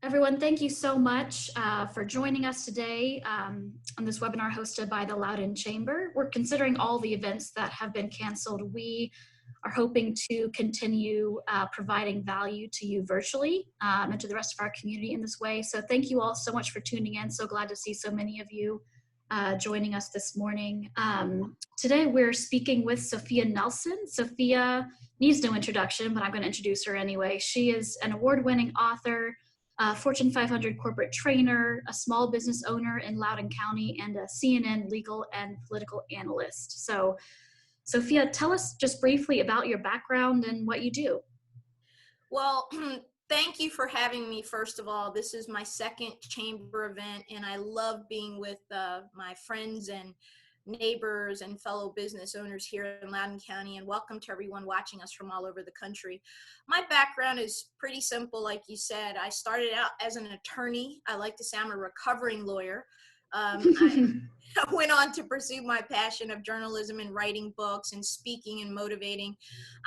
Everyone, thank you so much for joining us today on this webinar hosted by the Loudoun Chamber. We're considering all the events that have been canceled. We are hoping to continue providing value to you virtually and to the rest of our community in this way. So thank you all so much for tuning in. So glad to see so many of you joining us this morning. Today we're speaking with Sophia Nelson. Sophia needs no introduction, but I'm going to introduce her anyway. She is an award-winning author, a Fortune 500 corporate trainer, a small business owner in Loudoun County, and a CNN legal and political analyst. So, Sophia, tell us just briefly about your background and what you do. Well, thank you for having me, first of all. This is my second chamber event, and I love being with my friends and neighbors and fellow business owners here in Loudoun County, and welcome to everyone watching us from all over the country. My background is pretty simple, like you said. I started out as an attorney. I like to say I'm a recovering lawyer. I went on to pursue my passion of journalism and writing books and speaking and motivating.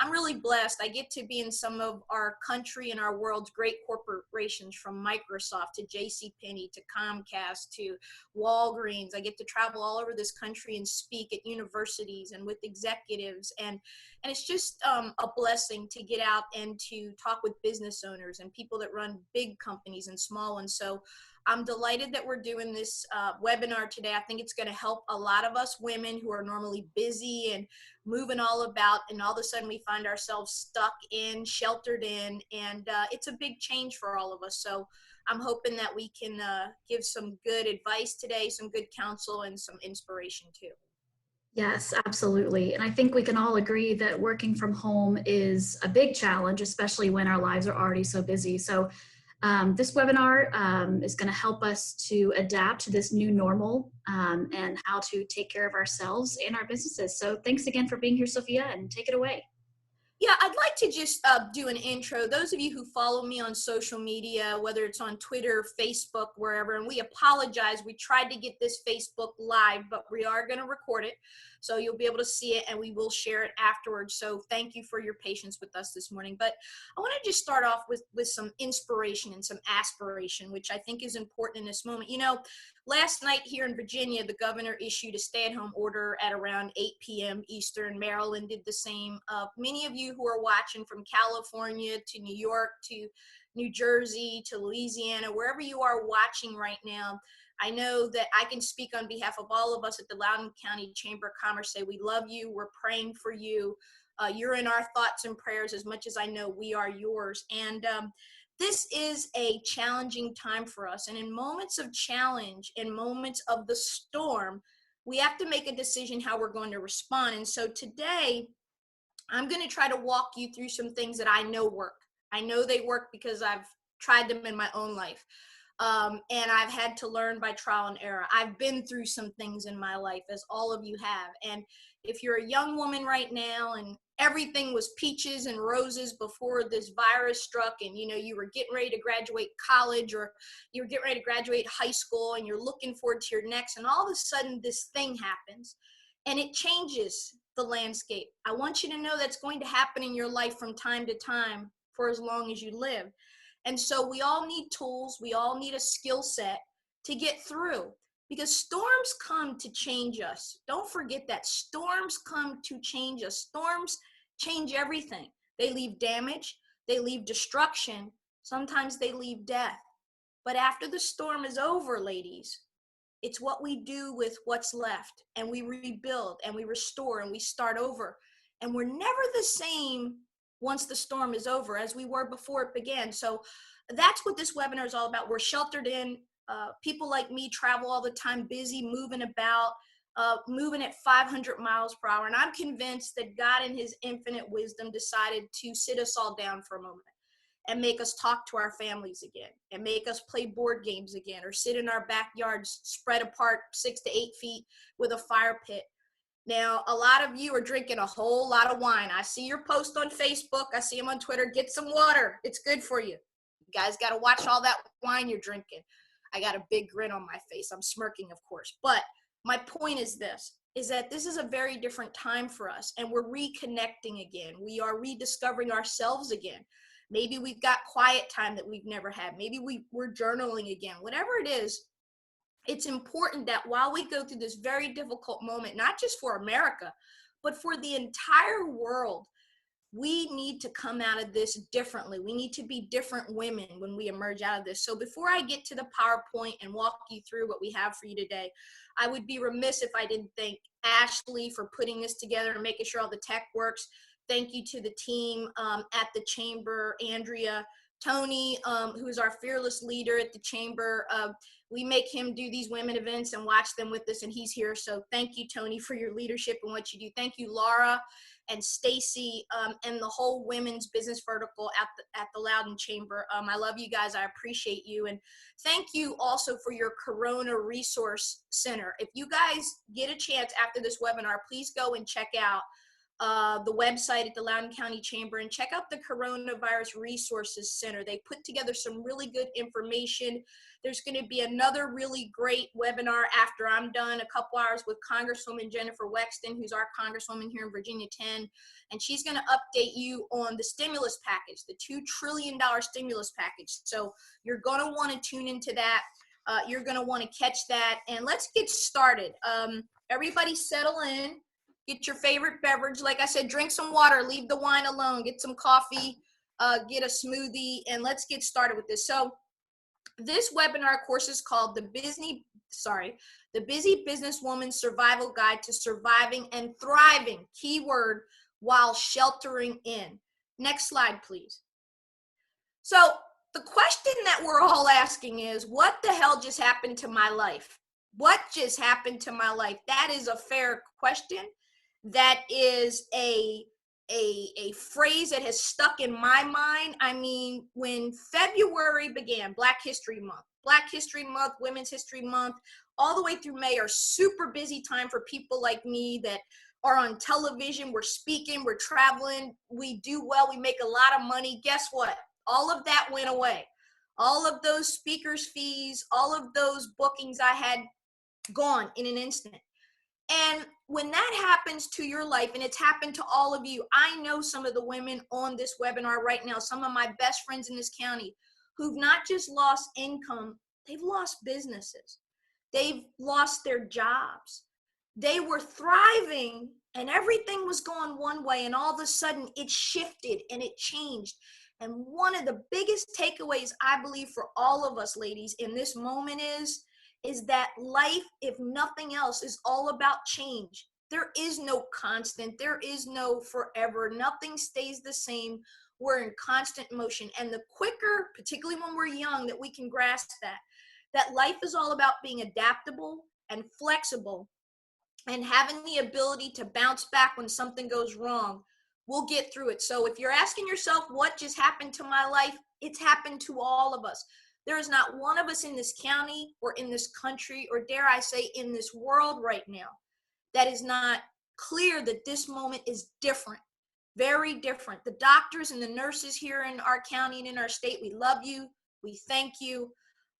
I'm really blessed. I get to be in some of our country and our world's great corporations, from Microsoft to JCPenney to Comcast to Walgreens. I get to travel all over this country and speak at universities and with executives. And it's just a blessing to get out and to talk with business owners and people that run big companies and small ones. So I'm delighted that we're doing this webinar today. I think it's going to help a lot of us women who are normally busy and moving all about, and all of a sudden we find ourselves stuck in, sheltered in, and it's a big change for all of us. So I'm hoping that we can give some good advice today, some good counsel, and some inspiration too. Yes, absolutely. And I think we can all agree that working from home is a big challenge, especially when our lives are already so busy. So this webinar is going to help us to adapt to this new normal and how to take care of ourselves and our businesses. So thanks again for being here, Sophia, and take it away. Yeah, I'd like to just do an intro. Those of you who follow me on social media, whether it's on Twitter, Facebook, wherever, and we apologize. We tried to get this Facebook live, but we are going to record it. So you'll be able to see it, and we will share it afterwards. So thank you for your patience with us this morning. But I want to just start off with some inspiration and some aspiration, which I think is important in this moment. You know, last night here in Virginia, the governor issued a stay-at-home order at around 8 p.m. Eastern. Maryland did the same. Many of you who are watching from California to New York to New Jersey to Louisiana, wherever you are watching right now, I know that I can speak on behalf of all of us at the Loudoun County Chamber of Commerce, say we love you, we're praying for you. You're in our thoughts and prayers as much as I know we are yours. And this is a challenging time for us. And in moments of challenge, in moments of the storm, we have to make a decision how we're going to respond. And so today, I'm going to try to walk you through some things that I know work. I know they work because I've tried them in my own life. And I've had to learn by trial and error. I've been through some things in my life, as all of you have. And if you're a young woman right now and everything was peaches and roses before this virus struck, and you were getting ready to graduate college, or you were getting ready to graduate high school, and you're looking forward to your next, and all of a sudden this thing happens and it changes the landscape. I want you to know that's going to happen in your life from time to time for as long as you live. And so we all need tools. We all need a skill set to get through, because storms come to change us. Don't forget that. Storms come to change us. Storms change everything. They leave damage. They leave destruction. Sometimes they leave death. But after the storm is over, ladies, it's what we do with what's left, and we rebuild and we restore and we start over. And we're never the same once the storm is over as we were before it began. So that's what this webinar is all about. We're sheltered in. People like me travel all the time, busy, moving about, moving at 500 miles per hour. And I'm convinced that God in his infinite wisdom decided to sit us all down for a moment and make us talk to our families again, and make us play board games again, or sit in our backyards spread apart 6 to 8 feet with a fire pit. Now, a lot of you are drinking a whole lot of wine. I see your post on Facebook. I see them on Twitter. Get some water. It's good for you. You guys got to watch all that wine you're drinking. I got a big grin on my face. I'm smirking, of course. But my point is this, is that this is a very different time for us, and we're reconnecting again. We are rediscovering ourselves again. Maybe we've got quiet time that we've never had. Maybe we're journaling again. Whatever it is, it's important that while we go through this very difficult moment, not just for America, but for the entire world, we need to come out of this differently. We need to be different women when we emerge out of this. So before I get to the PowerPoint and walk you through what we have for you today, I would be remiss if I didn't thank Ashley for putting this together and making sure all the tech works. Thank you to the team at the Chamber, Andrea, Tony, who's our fearless leader at the Chamber. We make him do these women events and watch them with us, and he's here. So thank you, Tony, for your leadership and what you do. Thank you, Laura and Stacy, and the whole women's business vertical at the Loudoun Chamber. I love you guys. I appreciate you. And thank you also for your Corona Resource Center. If you guys get a chance after this webinar, please go and check out the website at the Loudoun County Chamber and check out the Coronavirus Resources Center. They put together some really good information. There's going to be another really great webinar after I'm done, a couple hours with Congresswoman Jennifer Wexton, who's our Congresswoman here in Virginia 10, and she's going to update you on the stimulus package, the $2 trillion stimulus package. So you're going to want to tune into that. You're going to want to catch that, and let's get started. Everybody settle in. Get your favorite beverage. Like I said, drink some water, leave the wine alone, get some coffee, get a smoothie, and let's get started with this. So this webinar course is called the Busy Businesswoman Survival Guide to Surviving and Thriving, keyword, while sheltering in. Next slide, please. So the question that we're all asking is, what the hell just happened to my life? What just happened to my life? That is a fair question. That is a phrase that has stuck in my mind. I mean, when February began, Black History Month, Women's History Month, all the way through May are super busy time for people like me that are on television. We're speaking, we're traveling, we do well, we make a lot of money. Guess what? All of that went away. All of those speakers' fees, all of those bookings I had gone in an instant. And when that happens to your life, and it's happened to all of you, I know some of the women on this webinar right now, some of my best friends in this county, who've not just lost income, they've lost businesses. They've lost their jobs. They were thriving and everything was going one way, and all of a sudden it shifted and it changed. And one of the biggest takeaways, I believe, for all of us ladies in this moment is that life, if nothing else, is all about change. There is no constant. There is no forever. Nothing stays the same. We're in constant motion. And the quicker, particularly when we're young, that we can grasp that life is all about being adaptable and flexible and having the ability to bounce back when something goes wrong, we'll get through it. So if you're asking yourself, what just happened to my life? It's happened to all of us. There is not one of us in this county or in this country, or dare I say in this world right now, that is not clear that this moment is different, very different. The doctors and the nurses here in our county and in our state, we love you. We thank you.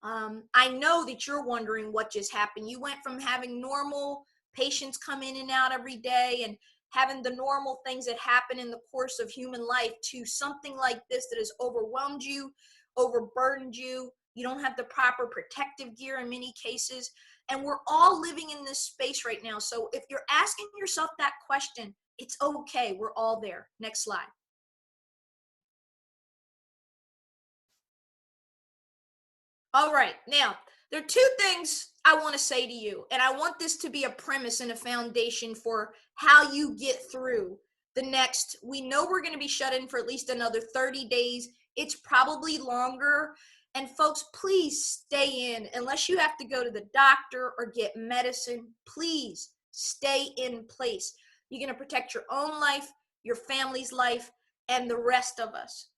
I know that you're wondering what just happened. You went from having normal patients come in and out every day and having the normal things that happen in the course of human life to something like this that has overwhelmed you, overburdened you. You don't have the proper protective gear in many cases. And we're all living in this space right now. So if you're asking yourself that question, it's okay. We're all there. Next slide. All right. Now, there are two things I want to say to you, and I want this to be a premise and a foundation for how you get through the next. We know we're going to be shut in for at least another 30 days. It's probably longer. And folks, please stay in. Unless you have to go to the doctor or get medicine, please stay in place. You're going to protect your own life, your family's life, and the rest of us.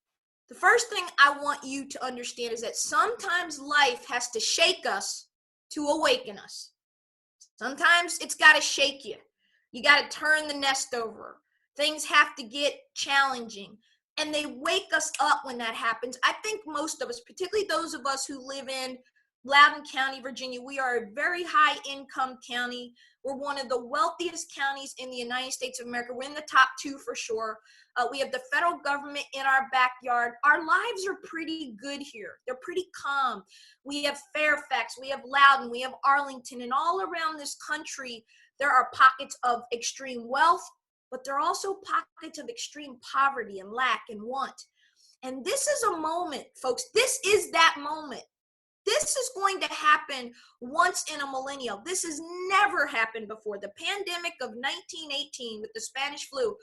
The first thing I want you to understand is that sometimes life has to shake us to awaken us. Sometimes it's got to shake you. You got to turn the nest over. Things have to get challenging. And they wake us up when that happens. I think most of us, particularly those of us who live in Loudoun County, Virginia, we are a very high income county. We're one of the wealthiest counties in the United States of America. We're in the top 2 for sure. We have the federal government in our backyard. Our lives are pretty good here. They're pretty calm. We have Fairfax, we have Loudoun, we have Arlington, and all around this country, there are pockets of extreme wealth, but there are also pockets of extreme poverty and lack and want. And this is a moment, folks. This is that moment. This is going to happen once in a millennium. This has never happened before. The pandemic of 1918 with the Spanish flu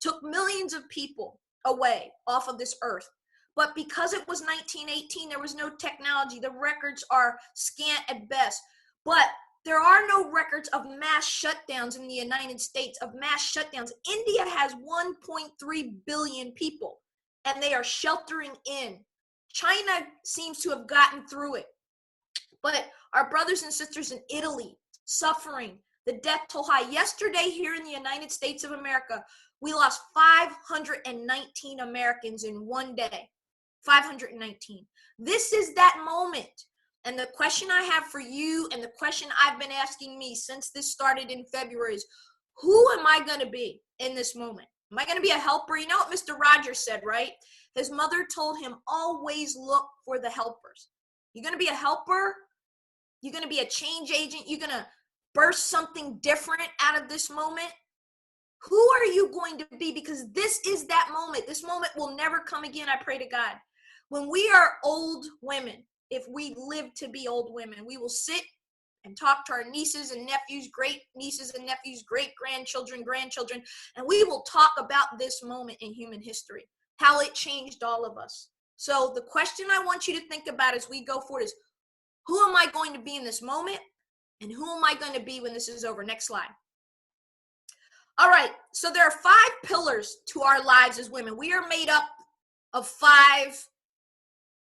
took millions of people away off of this earth. But because it was 1918, there was no technology. The records are scant at best. But there are no records of mass shutdowns in the United States, of mass shutdowns. India has 1.3 billion people, and they are sheltering in. China seems to have gotten through it. But our brothers and sisters in Italy, suffering, the death toll high. Yesterday here in the United States of America, we lost 519 Americans in one day. 519. This is that moment. And the question I have for you, and the question I've been asking me since this started in February is, who am I going to be in this moment? Am I going to be a helper? You know what Mr. Rogers said, right? His mother told him, always look for the helpers. You're going to be a helper? You're going to be a change agent? You're going to burst something different out of this moment? Who are you going to be? Because this is that moment. This moment will never come again, I pray to God. When we are old women, if we live to be old women, we will sit and talk to our nieces and nephews, great nieces and nephews, great grandchildren, and we will talk about this moment in human history, how it changed all of us. So the question I want you to think about as we go forward is, who am I going to be in this moment? And who am I going to be when this is over? Next slide. All right, so there are 5 pillars to our lives as women. We are made up of 5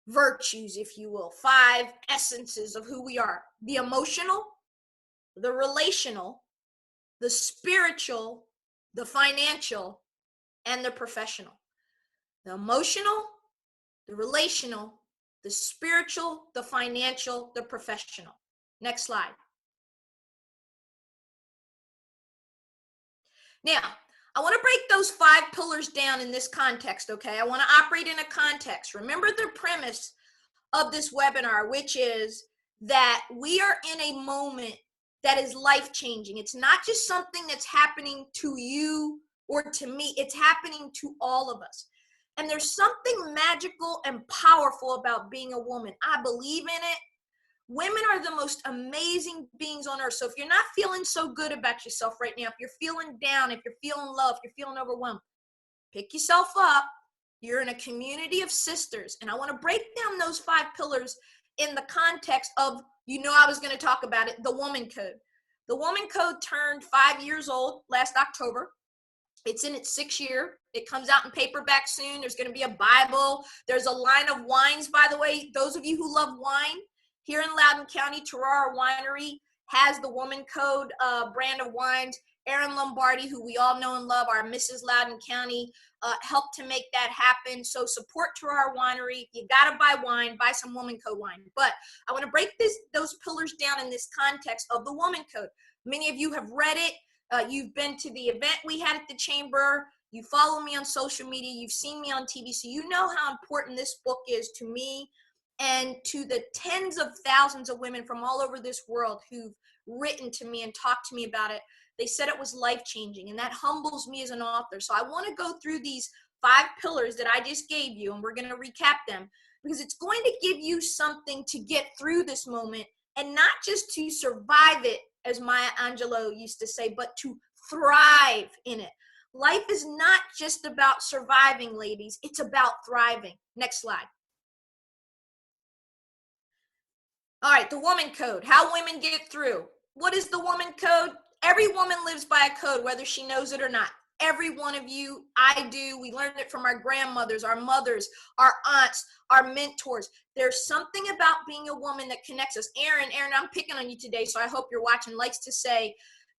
virtues, if you will, 5 essences of who we are: the emotional, the relational, the spiritual, the financial, and the professional. The emotional, the relational, the spiritual, the financial, the professional. Next slide. Now, I want to break those 5 pillars down in this context, okay? I want to operate in a context. Remember the premise of this webinar, which is that we are in a moment that is life-changing. It's not just something that's happening to you or to me. It's happening to all of us. And there's something magical and powerful about being a woman. I believe in it. Women are the most amazing beings on earth. So if you're not feeling so good about yourself right now, if you're feeling down, if you're feeling low, if you're feeling overwhelmed, pick yourself up. You're in a community of sisters. And I want to break down those 5 pillars in the context of, I was going to talk about it, the Woman Code. The Woman Code turned 5 years old last October. It's in its 6th year. It comes out in paperback soon. There's going to be a Bible. There's a line of wines, by the way. Those of you who love wine, here in Loudoun County, Terroir Winery has the Woman Code brand of wines. Erin Lombardi, who we all know and love, our Mrs. Loudoun County, helped to make that happen. So support Terroir Winery. If you got to buy wine, buy some Woman Code wine. But I want to break those pillars down in this context of the Woman Code. Many of you have read it. You've been to the event we had at the Chamber. You follow me on social media. You've seen me on TV. So you know how important this book is to me and to the tens of thousands of women from all over this world who've written to me and talked to me about it. They said it was life-changing, and that humbles me as an author. So I want to go through these 5 pillars that I just gave you, and we're going to recap them because it's going to give you something to get through this moment and not just to survive it, as Maya Angelou used to say, but to thrive in it. Life is not just about surviving, ladies. It's about thriving. Next slide. All right, the Woman Code, how women get through. What is the Woman Code? Every woman lives by a code, whether she knows it or not. Every one of you, I do. We learned it from our grandmothers, our mothers, our aunts, our mentors. There's something about being a woman that connects us. Erin, I'm picking on you today, so I hope you're watching, likes to say,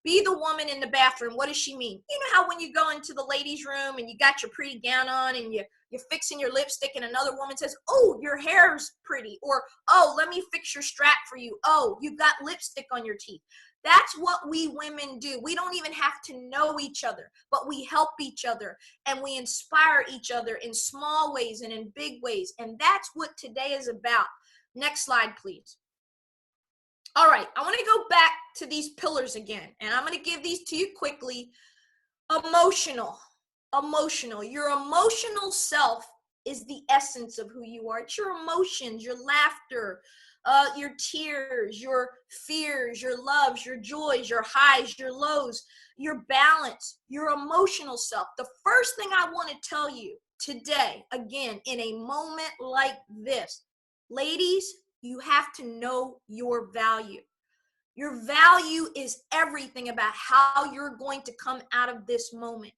Be the woman in the bathroom. What does she mean? You know how when you go into the ladies' room and you got your pretty gown on and you're fixing your lipstick and another woman says, oh, your hair's pretty. Or, oh, let me fix your strap for you. Oh, you got lipstick on your teeth. That's what we women do. We don't even have to know each other, but we help each other and we inspire each other in small ways and in big ways. And that's what today is about. Next slide, please. All right, I want to go back to these pillars again, and I'm going to give these to you quickly. Emotional. Your emotional self is the essence of who you are. It's your emotions, your laughter, your tears, your fears, your loves, your joys, your highs, your lows, your balance, your emotional self. The first thing I want to tell you today, again, in a moment like this, ladies, you have to know your value. Your value is everything about how you're going to come out of this moment.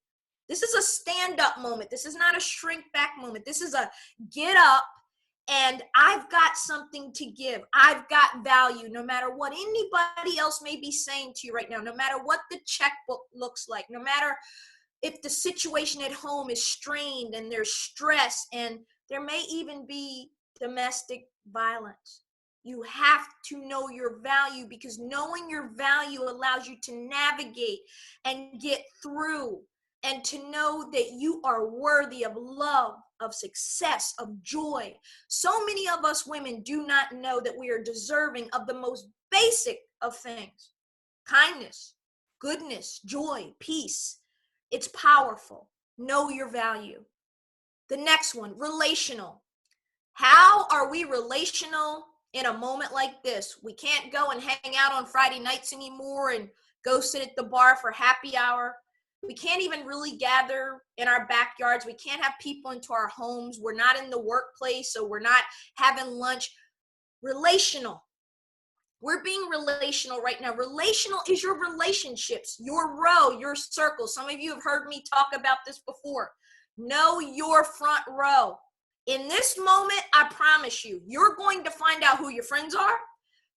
This is a stand-up moment. This is not a shrink back moment. This is a get up and I've got something to give. I've got value no matter what anybody else may be saying to you right now, no matter what the checkbook looks like, no matter if the situation at home is strained and there's stress and there may even be domestic violence. You have to know your value because knowing your value allows you to navigate and get through and to know that you are worthy of love, of success, of joy. So many of us women do not know that we are deserving of the most basic of things. Kindness, goodness, joy, peace. It's powerful. Know your value. The next one, relational. How are we relational in a moment like this? We can't go and hang out on Friday nights anymore and go sit at the bar for happy hour. We can't even really gather in our backyards. We can't have people into our homes. We're not in the workplace, so we're not having lunch. Relational. We're being relational right now. Relational is your relationships, your row, your circle. Some of you have heard me talk about this before. Know your front row. In this moment, I promise you, you're going to find out who your friends are.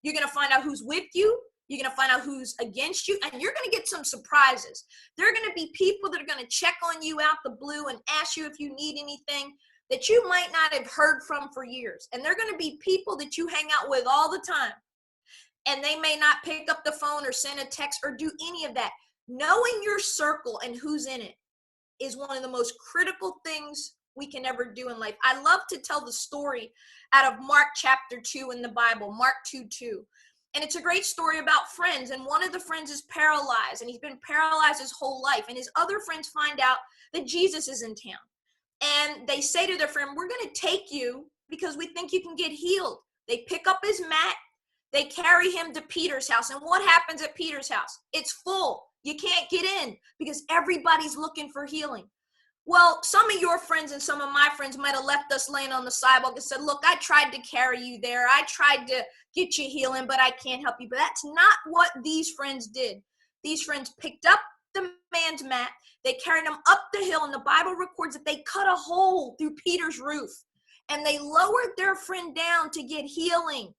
You're going to find out who's with you. You're going to find out who's against you, and you're going to get some surprises. There are going to be people that are going to check on you out the blue and ask you if you need anything that you might not have heard from for years. And they're going to be people that you hang out with all the time. And they may not pick up the phone or send a text or do any of that. Knowing your circle and who's in it is one of the most critical things we can ever do in life. I love to tell the story out of Mark chapter 2 in the Bible, Mark 2:2. And it's a great story about friends. And one of the friends is paralyzed, and he's been paralyzed his whole life. And his other friends find out that Jesus is in town. And they say to their friend, we're going to take you because we think you can get healed. They pick up his mat. They carry him to Peter's house. And what happens at Peter's house? It's full. You can't get in because everybody's looking for healing. Well, some of your friends and some of my friends might have left us laying on the sidewalk and said, look, I tried to carry you there. I tried to get you healing, but I can't help you. But that's not what these friends did. These friends picked up the man's mat. They carried him up the hill, and the Bible records that they cut a hole through Peter's roof, and they lowered their friend down to get healing,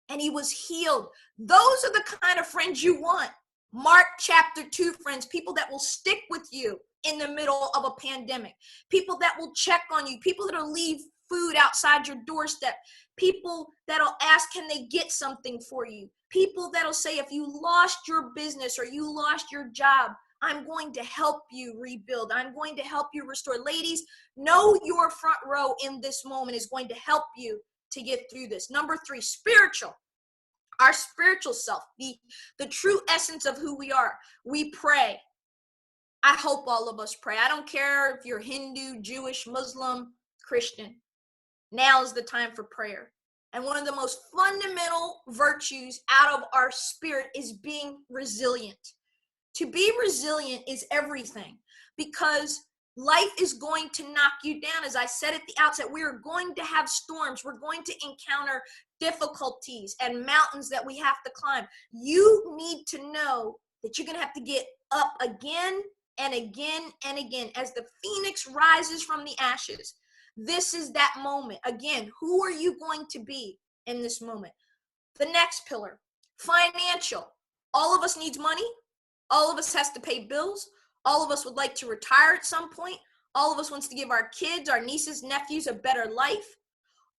and he was healed. Those are the kind of friends you want. Mark chapter 2 friends, people that will stick with you in the middle of a pandemic, people that will check on you, people that'll leave food outside your doorstep, people that'll ask, can they get something for you? People that'll say, if you lost your business or you lost your job, I'm going to help you rebuild. I'm going to help you restore. Ladies, know your front row in this moment is going to help you to get through this. Number 3, spiritual. Our spiritual self, the true essence of who we are. We pray. I hope all of us pray. I don't care if you're Hindu, Jewish, Muslim, Christian. Now is the time for prayer. And one of the most fundamental virtues out of our spirit is being resilient. To be resilient is everything because life is going to knock you down. As I said at the outset, we are going to have storms. We're going to encounter difficulties and mountains that we have to climb. You need to know that you're going to have to get up again and again and again as the phoenix rises from the ashes. This is that moment. Again, who are you going to be in this moment? The next pillar, financial. All of us needs money. All of us has to pay bills. All of us would like to retire at some point. All of us wants to give our kids, our nieces, nephews a better life.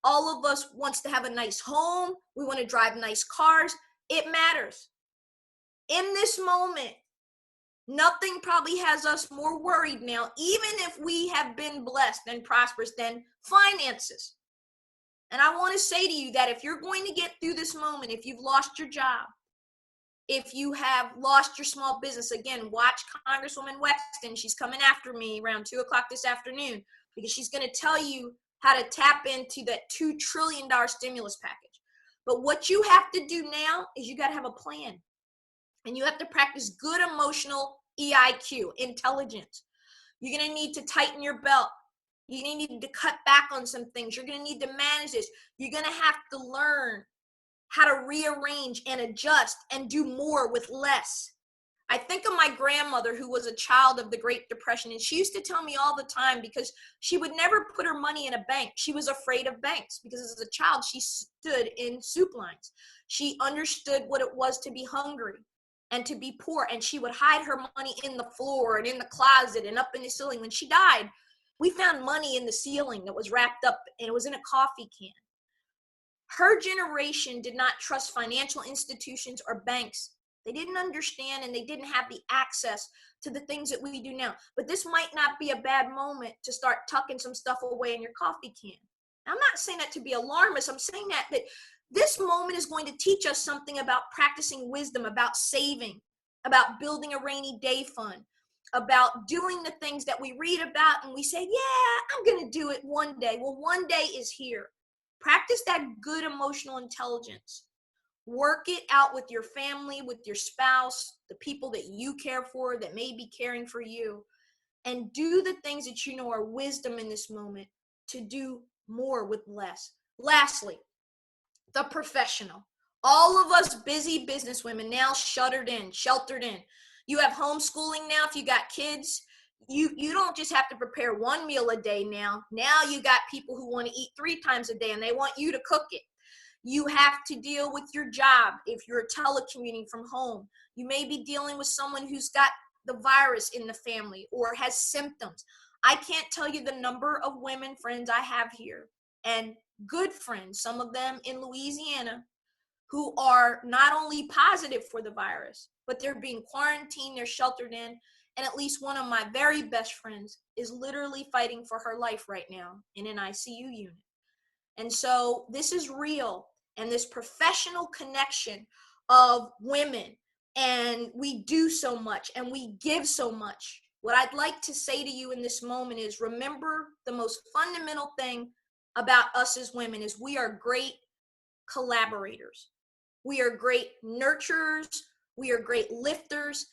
All of us wants to have a nice home. We want to drive nice cars. It matters. In this moment, nothing probably has us more worried now, even if we have been blessed and prosperous, than finances. And I want to say to you that if you're going to get through this moment, if you've lost your job, if you have lost your small business, again, watch Congresswoman Wexton. She's coming after me around 2 o'clock this afternoon because she's going to tell you how to tap into that $2 trillion stimulus package. But what you have to do now is you got to have a plan. And you have to practice good emotional EIQ, intelligence. You're going to need to tighten your belt. You're going to need to cut back on some things. You're going to need to manage this. You're going to have to learn how to rearrange and adjust and do more with less. I think of my grandmother, who was a child of the Great Depression, and she used to tell me all the time, because she would never put her money in a bank. She was afraid of banks because as a child, she stood in soup lines. She understood what it was to be hungry and to be poor, and she would hide her money in the floor and in the closet and up in the ceiling. When she died, we found money in the ceiling that was wrapped up, and it was in a coffee can. Her generation did not trust financial institutions or banks. They didn't understand, and they didn't have the access to the things that we do now. But this might not be a bad moment to start tucking some stuff away in your coffee can. I'm not saying that to be alarmist. I'm saying that this moment is going to teach us something about practicing wisdom, about saving, about building a rainy day fund, about doing the things that we read about and we say, yeah, I'm going to do it one day. Well, one day is here. Practice that good emotional intelligence. Work it out with your family, with your spouse, the people that you care for that may be caring for you, and do the things that you know are wisdom in this moment to do more with less. Lastly, the professional. All of us busy businesswomen now sheltered in. You have homeschooling now if you got kids. You don't just have to prepare one meal a day now. Now you got people who want to eat 3 times a day and they want you to cook it. You have to deal with your job if you're telecommuting from home. You may be dealing with someone who's got the virus in the family or has symptoms. I can't tell you the number of women friends I have here, and good friends, some of them in Louisiana, who are not only positive for the virus, but they're being quarantined, they're sheltered in. And at least one of my very best friends is literally fighting for her life right now in an ICU unit. And so this is real, and this professional connection of women, and we do so much and we give so much. What I'd like to say to you in this moment is, remember the most fundamental thing about us as women is we are great collaborators. We are great nurturers. We are great lifters.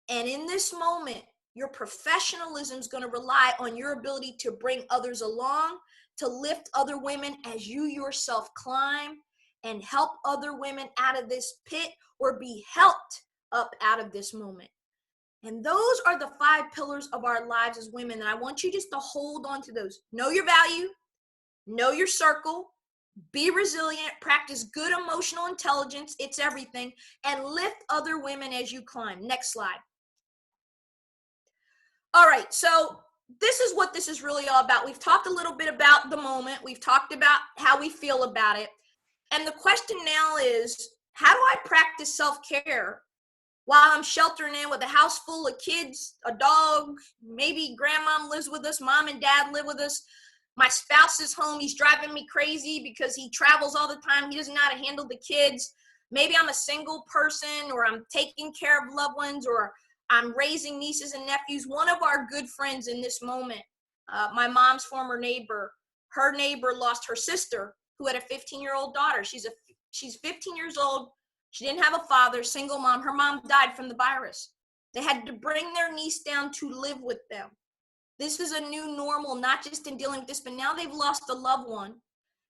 And in this moment, your professionalism is going to rely on your ability to bring others along, to lift other women as you yourself climb, and help other women out of this pit or be helped up out of this moment. And those are the 5 pillars of our lives as women. And I want you just to hold on to those. Know your value, know your circle, be resilient, practice good emotional intelligence. It's everything. And lift other women as you climb. Next slide. All right, so this is what this is really all about. We've talked a little bit about the moment. We've talked about how we feel about it. And the question now is, how do I practice self-care while I'm sheltering in with a house full of kids, a dog, maybe grandmom lives with us, mom and dad live with us. My spouse is home. He's driving me crazy because he travels all the time. He doesn't know how to handle the kids. Maybe I'm a single person, or I'm taking care of loved ones, or I'm raising nieces and nephews. One of our good friends in this moment, my mom's former neighbor, her neighbor lost her sister who had a 15-year-old daughter. She's 15 years old. She didn't have a father, single mom. Her mom died from the virus. They had to bring their niece down to live with them. This is a new normal, not just in dealing with this, but now they've lost a loved one.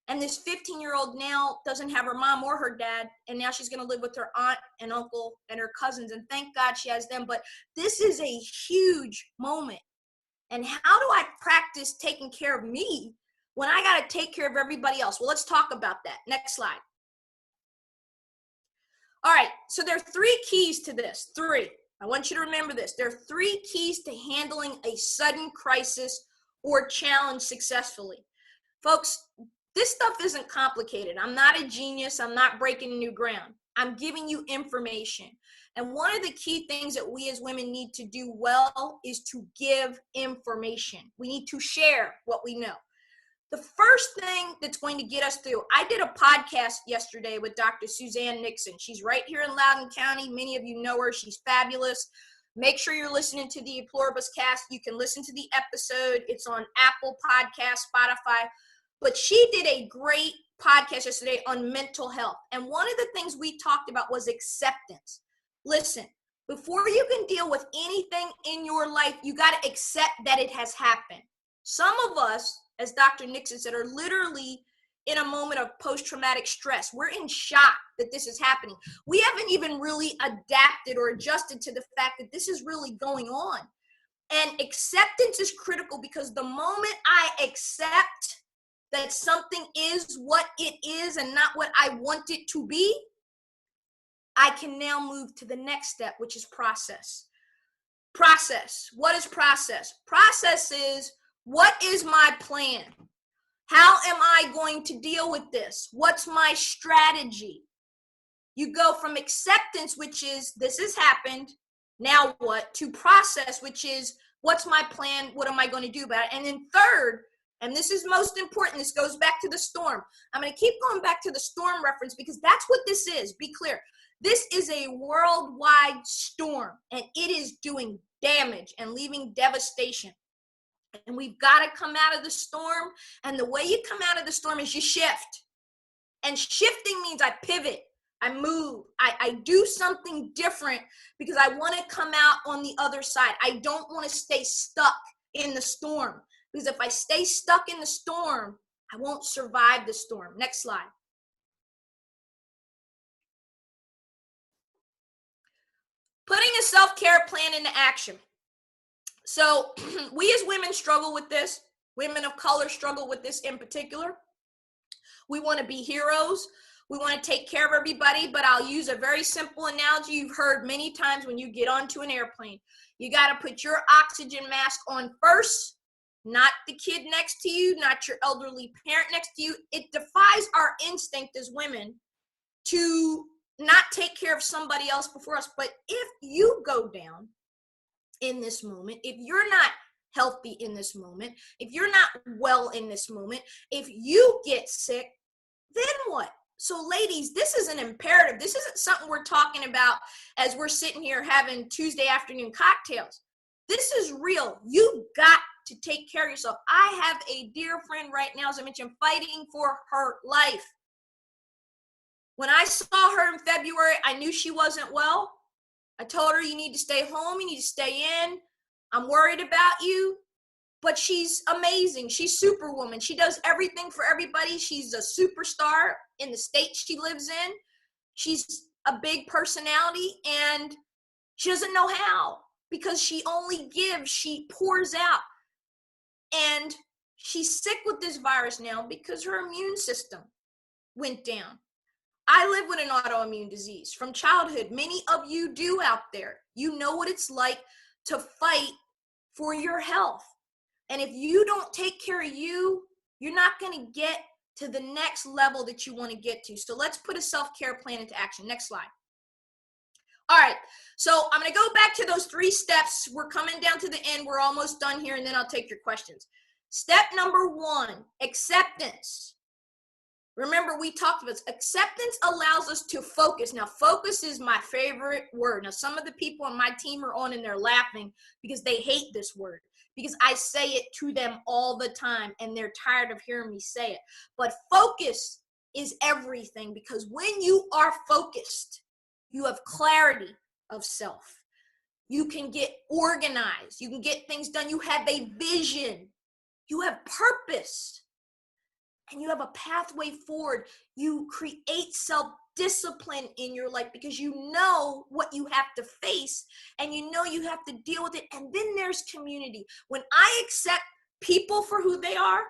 And this 15-year-old now doesn't have her mom or her dad, and now she's going to live with her aunt and uncle and her cousins, and thank God she has them. But this is a huge moment. And how do I practice taking care of me when I got to take care of everybody else? Well, let's talk about that. Next slide. All right, so there are 3 keys to this. 3. I want you to remember this. There are 3 keys to handling a sudden crisis or challenge successfully. Folks, this stuff isn't complicated. I'm not a genius. I'm not breaking new ground. I'm giving you information. And one of the key things that we as women need to do well is to give information. We need to share what we know. The first thing that's going to get us through, I did a podcast yesterday with Dr. Suzanne Nixon. She's right here in Loudoun County. Many of you know her. She's fabulous. Make sure you're listening to the Pluribus Cast. You can listen to the episode. It's on Apple Podcasts, Spotify. But she did a great podcast yesterday on mental health. And one of the things we talked about was acceptance. Listen, before you can deal with anything in your life, you got to accept that it has happened. Some of us, as Dr. Nixon said, are literally in a moment of post-traumatic stress. We're in shock that this is happening. We haven't even really adapted or adjusted to the fact that this is really going on. And acceptance is critical, because the moment I accept that something is what it is and not what I want it to be, I can now move to the next step, which is process. Process. What is process? Process is, what is my plan? How am I going to deal with this? What's my strategy? You go from acceptance, which is this has happened, now what, to process, which is what's my plan? What am I going to do about it? And then third, and this is most important, this goes back to the storm. I'm going to keep going back to the storm reference, because that's what this is. Be clear. This is a worldwide storm, and it is doing damage and leaving devastation. And we've got to come out of the storm. And the way you come out of the storm is you shift. And shifting means I pivot, I move, I do something different, because I want to come out on the other side. I don't want to stay stuck in the storm, because if I stay stuck in the storm, I won't survive the storm. Next slide. Putting a self-care plan into action. So we as women struggle with this. Women of color struggle with this in particular. We want to be heroes. We want to take care of everybody, but I'll use a very simple analogy you've heard many times when you get onto an airplane. You got to put your oxygen mask on first, not the kid next to you, not your elderly parent next to you. It defies our instinct as women to not take care of somebody else before us. But if you go down in this moment, if you're not healthy in this moment, if you're not well in this moment, if you get sick, then what? So ladies, this is an imperative. This isn't something we're talking about as we're sitting here having Tuesday afternoon cocktails. This is real. You got to take care of yourself. I have a dear friend right now, as I mentioned, fighting for her life. When I saw her in February, I knew she wasn't well. I told her, you need to stay home. You need to stay in. I'm worried about you. But she's amazing. She's Superwoman. She does everything for everybody. She's a superstar in the state she lives in. She's a big personality, and she doesn't know how, because she only gives, she pours out. And she's sick with this virus now because her immune system went down. I live with an autoimmune disease from childhood. Many of you do out there. You know what it's like to fight for your health. And if you don't take care of you, you're not going to get to the next level that you want to get to. So let's put a self-care plan into action. Next slide. All right. So I'm going to go back to those 3 steps. We're coming down to the end. We're almost done here, and then I'll take your questions. Step number 1, acceptance. Remember, we talked about this. Acceptance allows us to focus. Now, focus is my favorite word. Now, some of the people on my team are on and they're laughing because they hate this word, because I say it to them all the time and they're tired of hearing me say it. But focus is everything, because when you are focused, you have clarity of self. You can get organized. You can get things done. You have a vision. You have purpose. And you have a pathway forward. You create self-discipline in your life because you know what you have to face and you know you have to deal with it. And then there's community. When I accept people for who they are,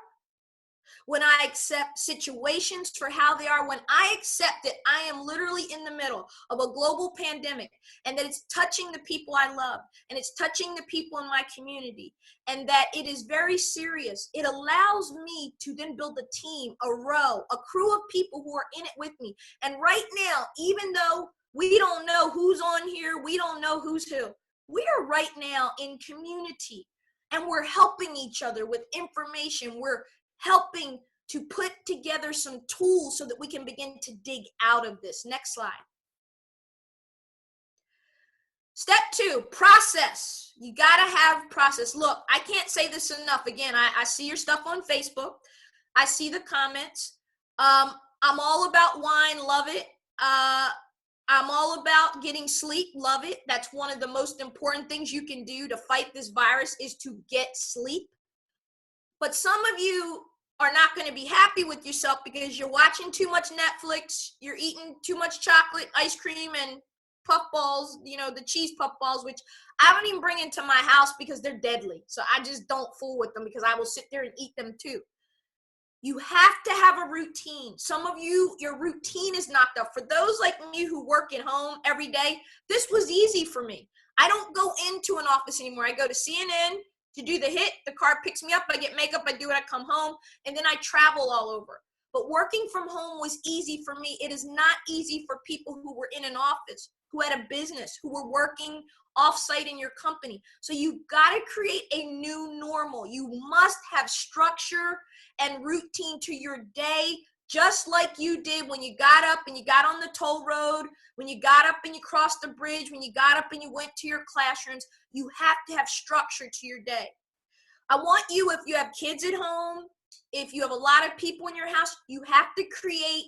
when I accept situations for how they are, when I accept that I am literally in the middle of a global pandemic and that it's touching the people I love and it's touching the people in my community and that it is very serious, it allows me to then build a team, a row, a crew of people who are in it with me. And right now, even though we don't know who's on here, we don't know who's who, we are right now in community and we're helping each other with information. We're helping to put together some tools so that we can begin to dig out of this. Next slide. Step 2, process. You got to have process. Look, I can't say this enough. Again, I see your stuff on Facebook. I see the comments. I'm all about wine, love it. I'm all about getting sleep, love it. That's one of the most important things you can do to fight this virus is to get sleep. But some of you are not going to be happy with yourself because you're watching too much Netflix, you're eating too much chocolate, ice cream, and puffballs, the cheese puffballs, which I don't even bring into my house because they're deadly. So I just don't fool with them because I will sit there and eat them too. You have to have a routine. Some of you, your routine is knocked up. For those like me who work at home every day, this was easy for me. I don't go into an office anymore. I go to CNN to do the hit. The car picks me up. I get makeup. I do it. I come home. And then I travel all over. But working from home was easy for me. It is not easy for people who were in an office, who had a business, who were working offsite in your company. So you've got to create a new normal. You must have structure and routine to your day, just like you did when you got up and you got on the toll road, when you got up and you crossed the bridge, when you got up and you went to your classrooms. You have to have structure to your day. I want you, if you have kids at home, if you have a lot of people in your house, you have to create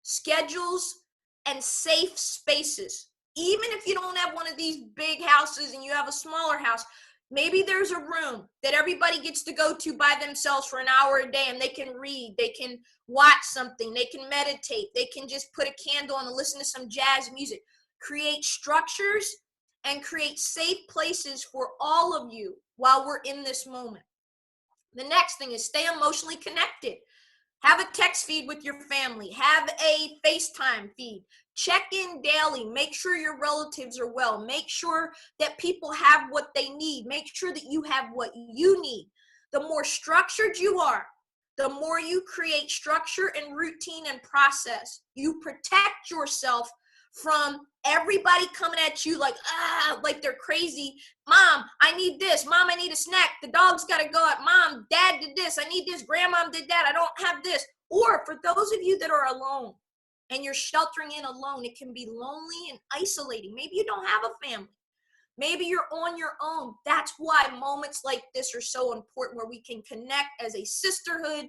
schedules and safe spaces. Even if you don't have one of these big houses and you have a smaller house, maybe there's a room that everybody gets to go to by themselves for an hour a day and they can read, they can watch something, they can meditate, they can just put a candle on and listen to some jazz music. Create structures and create safe places for all of you while we're in this moment. The next thing is stay emotionally connected. Have a text feed with your family. Have a FaceTime feed. Check in daily. Make sure your relatives are well. Make sure that people have what they need. Make sure that you have what you need. The more structured you are, the more you create structure and routine and process. You protect yourself from everybody coming at you like they're crazy. Mom, I need this. Mom, I need a snack. The dog's got to go out. Mom, Dad did this. I need this. Grandma did that. I don't have this. Or for those of you that are alone and you're sheltering in alone, it can be lonely and isolating. Maybe you don't have a family. Maybe you're on your own. That's why moments like this are so important, where we can connect as a sisterhood.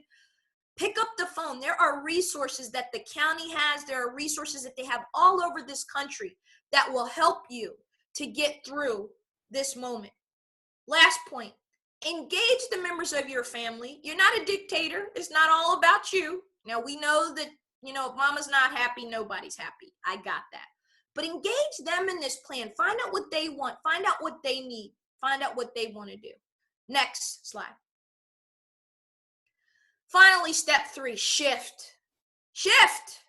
Pick up the phone. There are resources that the county has. There are resources that they have all over this country that will help you to get through this moment. Last point, engage the members of your family. You're not a dictator. It's not all about you. Now, we know that, if mama's not happy, nobody's happy. I got that. But engage them in this plan. Find out what they want. Find out what they need. Find out what they want to do. Next slide. Finally, step 3, shift. Shift.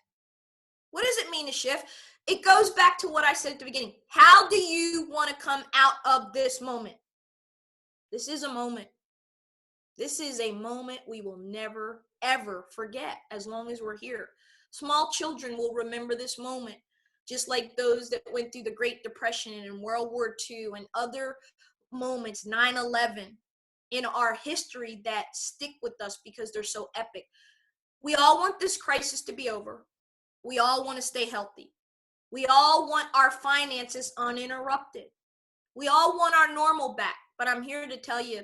What does it mean to shift? It goes back to what I said at the beginning. How do you want to come out of this moment? This is a moment. This is a moment we will never, ever forget as long as we're here. Small children will remember this moment, just like those that went through the Great Depression and World War II and other moments, 9/11. In our history that stick with us because they're so epic. We all want this crisis to be over. We all want to stay healthy. We all want our finances uninterrupted. We all want our normal back, but I'm here to tell you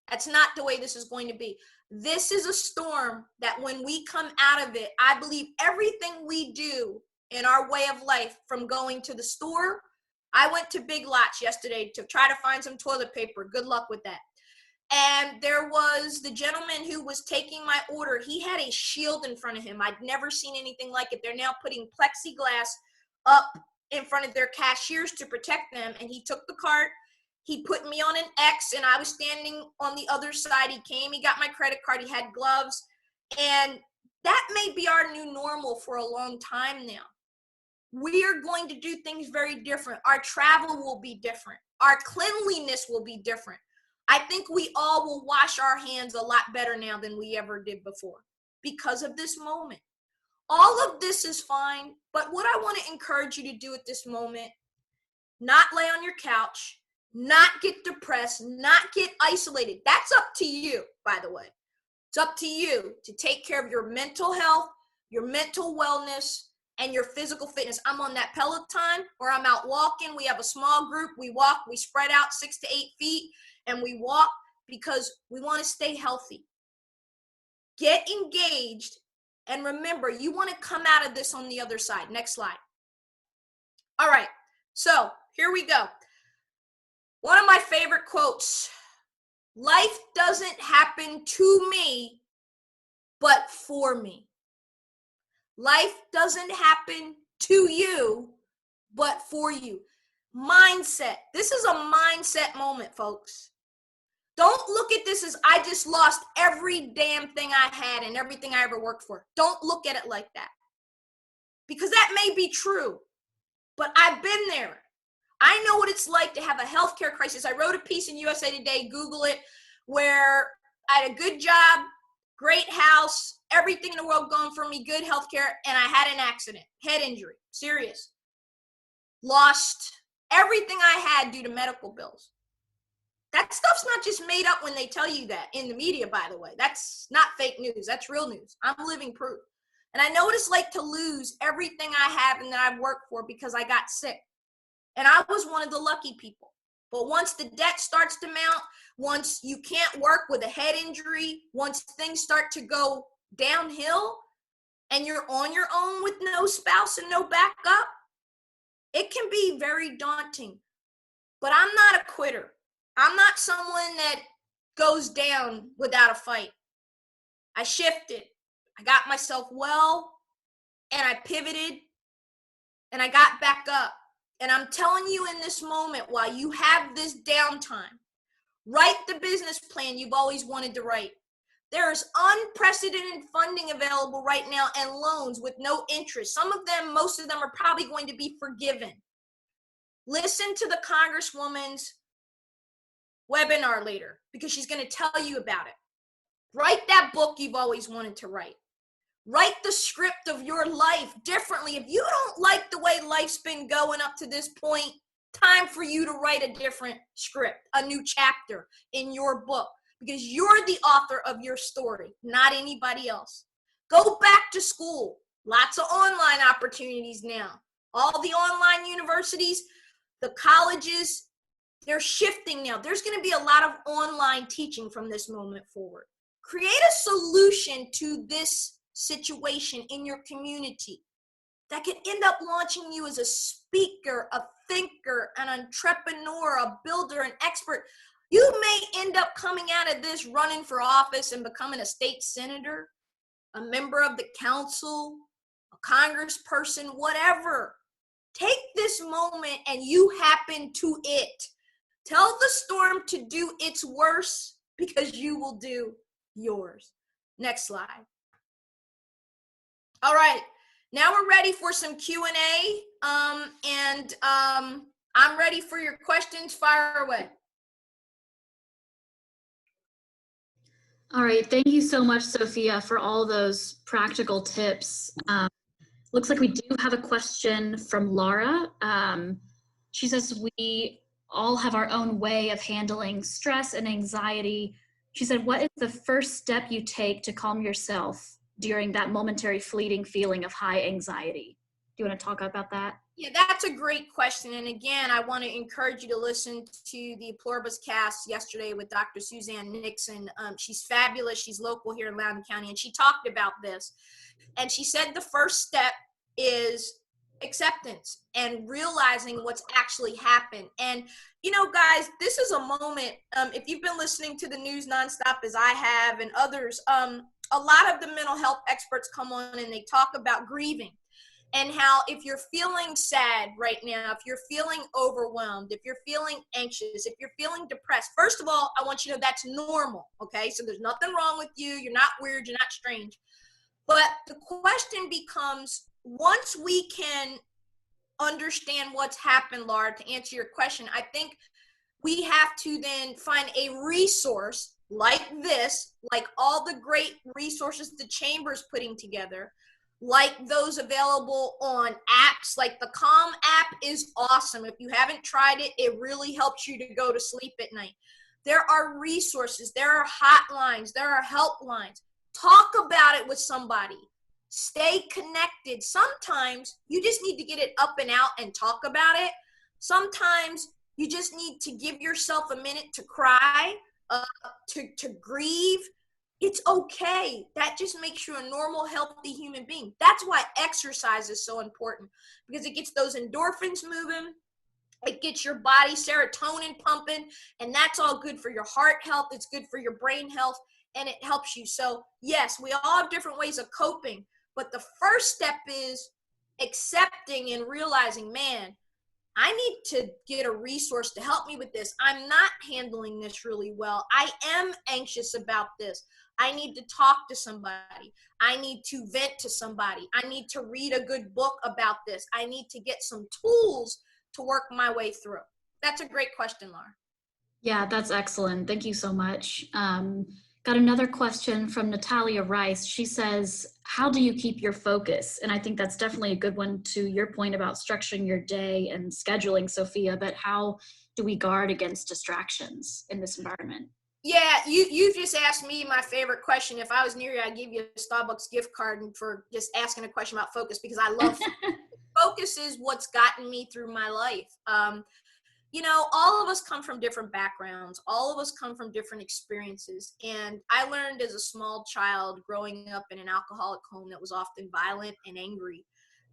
that's not the way this is going to be. This is a storm that when we come out of it, I believe everything we do in our way of life, from going to the store, I went to Big Lots yesterday to try to find some toilet paper. Good luck with that. And there was the gentleman who was taking my order. He had a shield in front of him. I'd never seen anything like it. They're now putting plexiglass up in front of their cashiers to protect them. And he took the cart. He put me on an X, and I was standing on the other side. He came. He got my credit card. He had gloves. And that may be our new normal for a long time now. We are going to do things very different. Our travel will be different. Our cleanliness will be different. I think we all will wash our hands a lot better now than we ever did before because of this moment. All of this is fine, but what I want to encourage you to do at this moment, not lay on your couch, not get depressed, not get isolated. That's up to you, by the way. It's up to you to take care of your mental health, your mental wellness, and your physical fitness. I'm on that Peloton or I'm out walking. We have a small group. We walk, we spread out 6 to 8 feet, and we walk because we want to stay healthy. Get engaged, and remember, you want to come out of this on the other side. Next slide. All right, so here we go. One of my favorite quotes: life doesn't happen to me, but for me. Life doesn't happen to you, but for you. Mindset. This is a mindset moment, folks. Don't look at this as I just lost every damn thing I had and everything I ever worked for. Don't look at it like that. Because that may be true, but I've been there. I know what it's like to have a healthcare crisis. I wrote a piece in USA Today, Google it, where I had a good job, great house, everything in the world going for me, good healthcare, and I had an accident, head injury, serious. Lost everything I had due to medical bills. That stuff's not just made up when they tell you that in the media, by the way. That's not fake news. That's real news. I'm living proof. And I know what it's like to lose everything I have and that I've worked for because I got sick. And I was one of the lucky people. But once the debt starts to mount, once you can't work with a head injury, once things start to go downhill and you're on your own with no spouse and no backup, it can be very daunting. But I'm not a quitter. I'm not someone that goes down without a fight. I shifted. I got myself well, and I pivoted, and I got back up. And I'm telling you in this moment, while you have this downtime, write the business plan you've always wanted to write. There's unprecedented funding available right now and loans with no interest. Some of them, most of them are probably going to be forgiven. Listen to the Congresswoman's webinar later because she's going to tell you about it. Write that book you've always wanted to write. Write the script of your life differently. If you don't like the way life's been going up to this point, time for you to write a different script, a new chapter in your book, because you're the author of your story, not anybody else. Go back to school. Lots of online opportunities now. All the online universities, the colleges, they're shifting now. There's going to be a lot of online teaching from this moment forward. Create a solution to this situation in your community that can end up launching you as a speaker, a thinker, an entrepreneur, a builder, an expert. You may end up coming out of this running for office and becoming a state senator, a member of the council, a congressperson, whatever. Take this moment and you happen to it. Tell the storm to do its worst because you will do yours. Next slide. All right, now we're ready for some Q&A, and I'm ready for your questions. Fire away. All right, thank you so much, Sophia, for all those practical tips. Looks like we do have a question from Laura. She says, we all have our own way of handling stress and anxiety. She said, what is the first step you take to calm yourself during that momentary fleeting feeling of high anxiety? Do you want to talk about that? Yeah, that's a great question. And again, I want to encourage you to listen to the Pluribus cast yesterday with Dr. Suzanne Nixon. She's fabulous. She's local here in Loudoun County, and she talked about this. And she said the first step is acceptance and realizing what's actually happened. And, you know, guys, this is a moment, if you've been listening to the news nonstop as I have and others, a lot of the mental health experts come on and they talk about grieving. and how if you're feeling sad right now, if you're feeling overwhelmed, if you're feeling anxious, if you're feeling depressed, first of all, I want you to know that's normal, okay? So there's nothing wrong with you. You're not weird. You're not strange. But the question becomes, once we can understand what's happened, Laura, to answer your question, I think we have to then find a resource like this, like all the great resources the Chamber's putting together, like those available on apps. Like the Calm app is awesome. If you haven't tried it, it really helps you to go to sleep at night. There are resources, there are hotlines, there are helplines. Talk about it with somebody. Stay connected. Sometimes you just need to get it up and out and talk about it. Sometimes you just need to give yourself a minute to cry, to grieve. It's okay. That just makes you a normal, healthy human being. That's why exercise is so important, because it gets those endorphins moving. It gets your body serotonin pumping, and that's all good for your heart health. It's good for your brain health, and it helps you. So yes, we all have different ways of coping, but the first step is accepting and realizing, man, I need to get a resource to help me with this. I'm not handling this really well. I am anxious about this. I need to talk to somebody. I need to vent to somebody. I need to read a good book about this. I need to get some tools to work my way through. That's a great question, Laura. Yeah, that's excellent. Thank you so much. Got another question from Natalia Rice. She says, how do you keep your focus? And I think that's definitely a good one to your point about structuring your day and scheduling, Sophia, but how do we guard against distractions in this environment? Yeah, you just asked me my favorite question. If I was near you, I'd give you a Starbucks gift card for just asking a question about focus, because I love focus is what's gotten me through my life. You know, all of us come from different backgrounds. All of us come from different experiences. And I learned as a small child growing up in an alcoholic home that was often violent and angry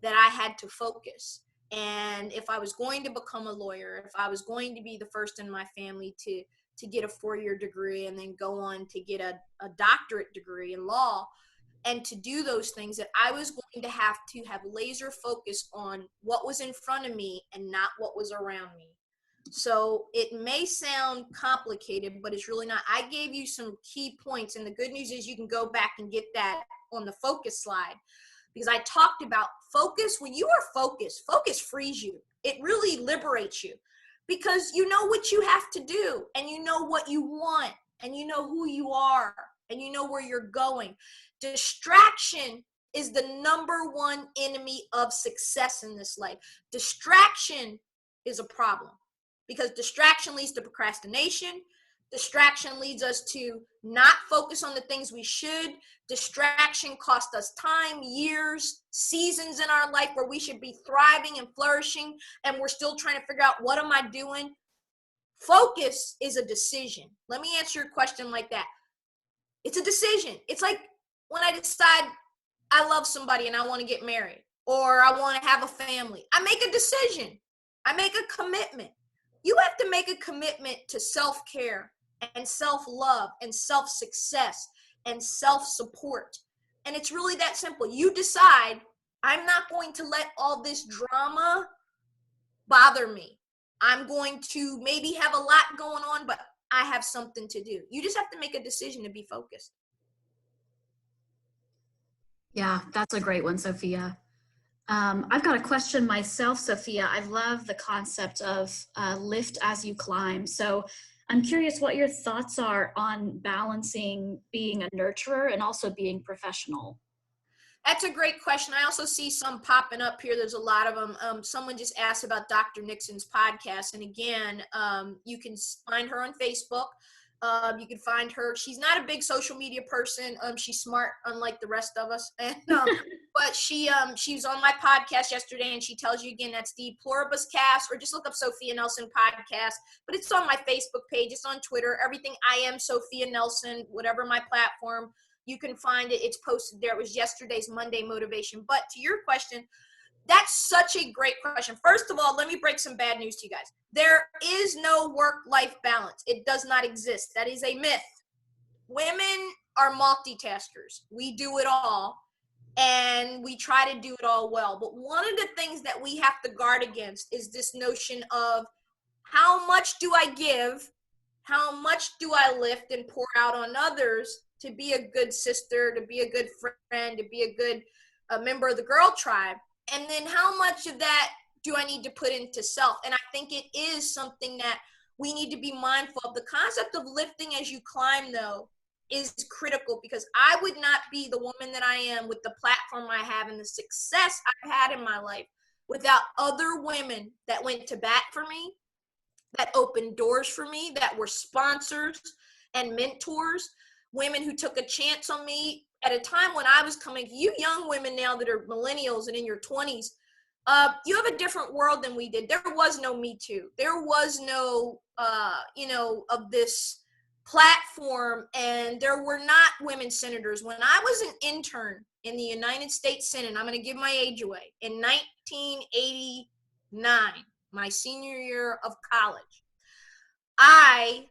that I had to focus. And if I was going to become a lawyer, if I was going to be the first in my family to get a 4-year degree and then go on to get a doctorate degree in law, and to do those things, that I was going to have laser focus on what was in front of me and not what was around me. So it may sound complicated, but it's really not. I gave you some key points, and the good news is you can go back and get that on the focus slide, because I talked about focus. When you are focused, focus frees you. It really liberates you, because you know what you have to do, and you know what you want, and you know who you are, and you know where you're going. Distraction is the number one enemy of success in this life. Distraction is a problem, because distraction leads to procrastination. Distraction leads us to not focus on the things we should. Distraction costs us time, years, seasons in our life where we should be thriving and flourishing, and we're still trying to figure out, what am I doing? Focus is a decision. Let me answer your question like that. It's a decision. It's like when I decide I love somebody and I want to get married, or I want to have a family. I make a decision. I make a commitment. You have to make a commitment to self-care and self-love and self-success and self-support. And it's really that simple. You decide, I'm not going to let all this drama bother me. I'm going to maybe have a lot going on, but I have something to do. You just have to make a decision to be focused. Yeah, that's a great one, Sophia. I've got a question myself, Sophia. I love the concept of lift as you climb. So I'm curious what your thoughts are on balancing being a nurturer and also being professional. That's a great question. I also see some popping up here. There's a lot of them. Someone just asked about Dr. Nixon's podcast. And again, you can find her on Facebook. You can find her. She's not a big social media person. She's smart, unlike the rest of us. And, but she was on my podcast yesterday, and she tells you, again, that's the Pluribus Cast, or just look up Sophia Nelson podcast. But it's on my Facebook page. It's on Twitter. Everything I am Sophia Nelson, whatever my platform. You can find it. It's posted there. It was yesterday's Monday motivation. But to your question, that's such a great question. First of all, let me break some bad news to you guys. There is no work-life balance. It does not exist. That is a myth. Women are multitaskers. We do it all. and we try to do it all well. But one of the things that we have to guard against is this notion of how much do I give? How much do I lift and pour out on others to be a good sister, to be a good friend, to be a good member of the girl tribe? And then how much of that do I need to put into self? And I think it is something that we need to be mindful of. The concept of lifting as you climb, though, is critical, because I would not be the woman that I am with the platform I have and the success I've had in my life without other women that went to bat for me, that opened doors for me, that were sponsors and mentors, women who took a chance on me at a time when I was coming. You young women now that are millennials and in your 20s, you have a different world than we did. There was no Me Too. There was no, of this platform, and there were not women senators. When I was an intern in the United States Senate, I'm going to give my age away, in 1989, my senior year of college, I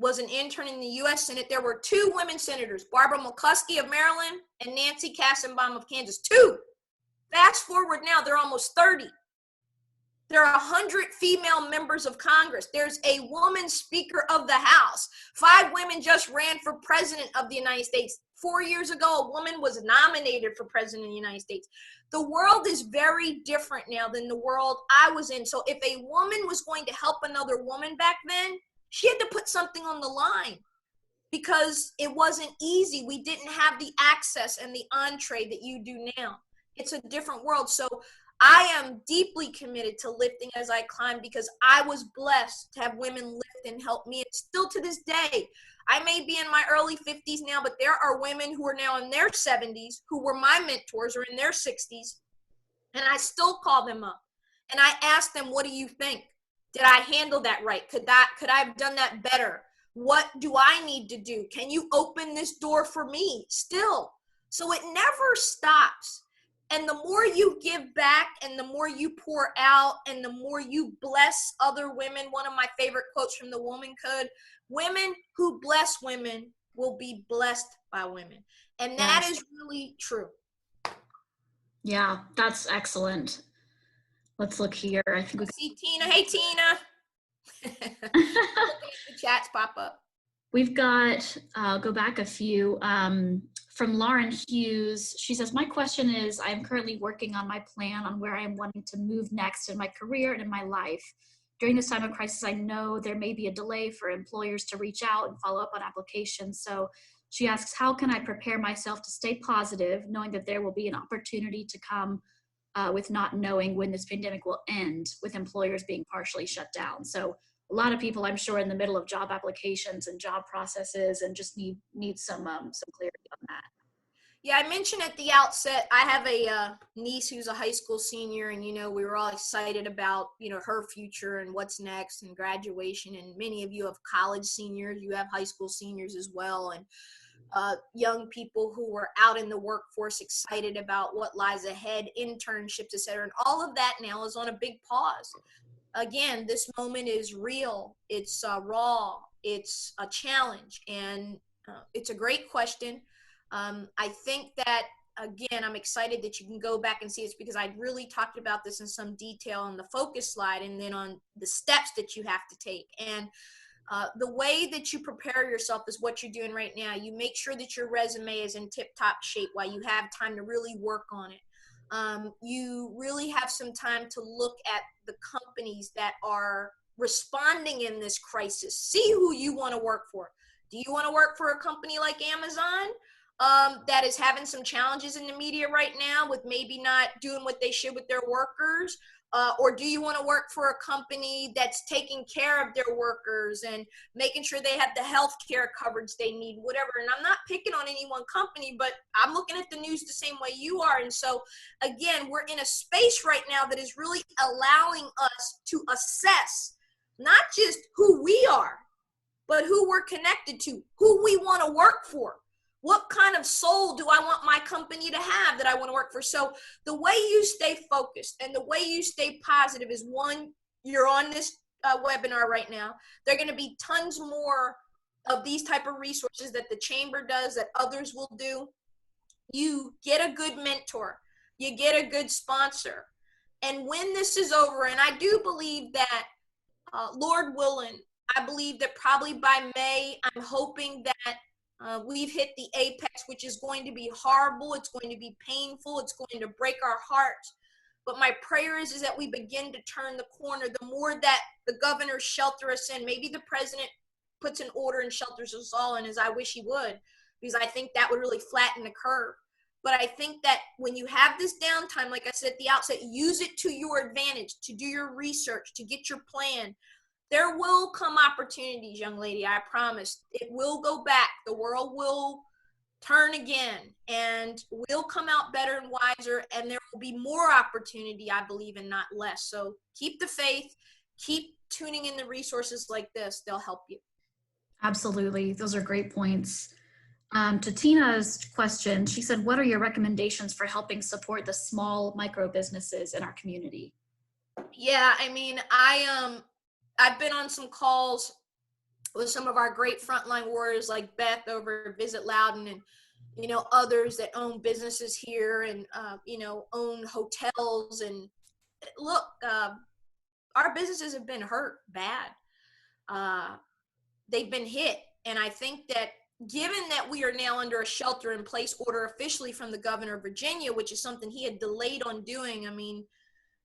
was an intern in the U.S. Senate. There were 2 women senators, Barbara McCluskey of Maryland and Nancy Kassenbaum of Kansas. 2. Fast forward now, they're almost 30. There are 100 female members of Congress. There's a woman Speaker of the House. 5 women just ran for President of the United States. 4 years ago, a woman was nominated for President of the United States. The world is very different now than the world I was in. So if a woman was going to help another woman back then, she had to put something on the line, because it wasn't easy. We didn't have the access and the entree that you do now. It's a different world. So I am deeply committed to lifting as I climb, because I was blessed to have women lift and help me. And still to this day, I may be in my early 50s now, but there are women who are now in their 70s who were my mentors, or in their 60s, and I still call them up and I ask them, what do you think? Did I handle that right? Could I have done that better? What do I need to do? Can you open this door for me still? So it never stops. And the more you give back, and the more you pour out, and the more you bless other women, one of my favorite quotes from the Woman Code, women who bless women will be blessed by women. And that is really true. Yeah, that's excellent. Let's look here. I think we see Tina. Hey, Tina. The chats pop up. We've got, go back a few, from Lauren Hughes. She says, my question is, I'm currently working on my plan on where I am wanting to move next in my career and in my life. During this time of crisis, I know there may be a delay for employers to reach out and follow up on applications. So she asks, how can I prepare myself to stay positive, knowing that there will be an opportunity to come with not knowing when this pandemic will end, with employers being partially shut down? So a lot of people, I'm sure, in the middle of job applications and job processes, and just need some clarity on that. Yeah, I mentioned at the outset, I have a niece who's a high school senior, and, we were all excited about, her future and what's next and graduation. And many of you have college seniors, you have high school seniors as well, and young people who were out in the workforce excited about what lies ahead, internships, etc. And all of that now is on a big pause. Again, this moment is real. It's raw. It's a challenge. And it's a great question. I think that, again, I'm excited that you can go back and see this, because I really talked about this in some detail on the focus slide, and then on the steps that you have to take. And the way that you prepare yourself is what you're doing right now. You make sure that your resume is in tip-top shape while you have time to really work on it. You really have some time to look at the companies that are responding in this crisis. See who you want to work for. Do you want to work for a company like Amazon that is having some challenges in the media right now with maybe not doing what they should with their workers? Or do you want to work for a company that's taking care of their workers and making sure they have the health care coverage they need, whatever? And I'm not picking on any one company, but I'm looking at the news the same way you are. And so, again, we're in a space right now that is really allowing us to assess not just who we are, but who we're connected to, who we want to work for. What kind of soul do I want my company to have that I want to work for? So the way you stay focused and the way you stay positive is, one, you're on this webinar right now. There are going to be tons more of these type of resources that the chamber does, that others will do. you get a good mentor, you get a good sponsor. And when this is over, and I do believe that, Lord willing, I believe that probably by May, I'm hoping that we've hit the apex, which is going to be horrible. It's going to be painful. It's going to break our hearts. But my prayer is that we begin to turn the corner. The more that the governors shelter us in, maybe the president puts an order and shelters us all in, as I wish he would, because I think that would really flatten the curve. But I think that when you have this downtime, like I said at the outset, use it to your advantage, to do your research, to get your plan. There will come opportunities, young lady, I promise. It will go back. The world will turn again, and we'll come out better and wiser, and there will be more opportunity, I believe, and not less. So keep the faith, keep tuning in the resources like this. They'll help you. Absolutely. Those are great points. To Tina's question, she said, what are your recommendations for helping support the small micro businesses in our community? Yeah, I mean, I've been on some calls with some of our great frontline warriors like Beth over at Visit Loudoun, and others that own businesses here, and own hotels. And look, our businesses have been hurt bad. They've been hit, and I think that given that we are now under a shelter in place order officially from the governor of Virginia, which is something he had delayed on doing. I mean,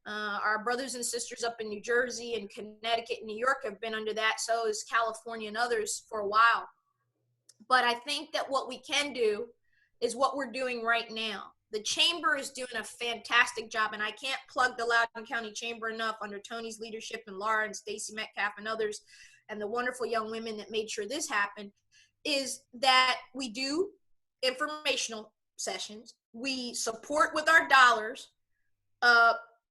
our brothers and sisters up in New Jersey and Connecticut and New York have been under that. So is California and others for a while. But I think that what we can do is what we're doing right now. The chamber is doing a fantastic job, and I can't plug the Loudoun County Chamber enough under Tony's leadership and Laura and Stacy Metcalf and others, and the wonderful young women that made sure this happened, is that we do informational sessions. We support with our dollars,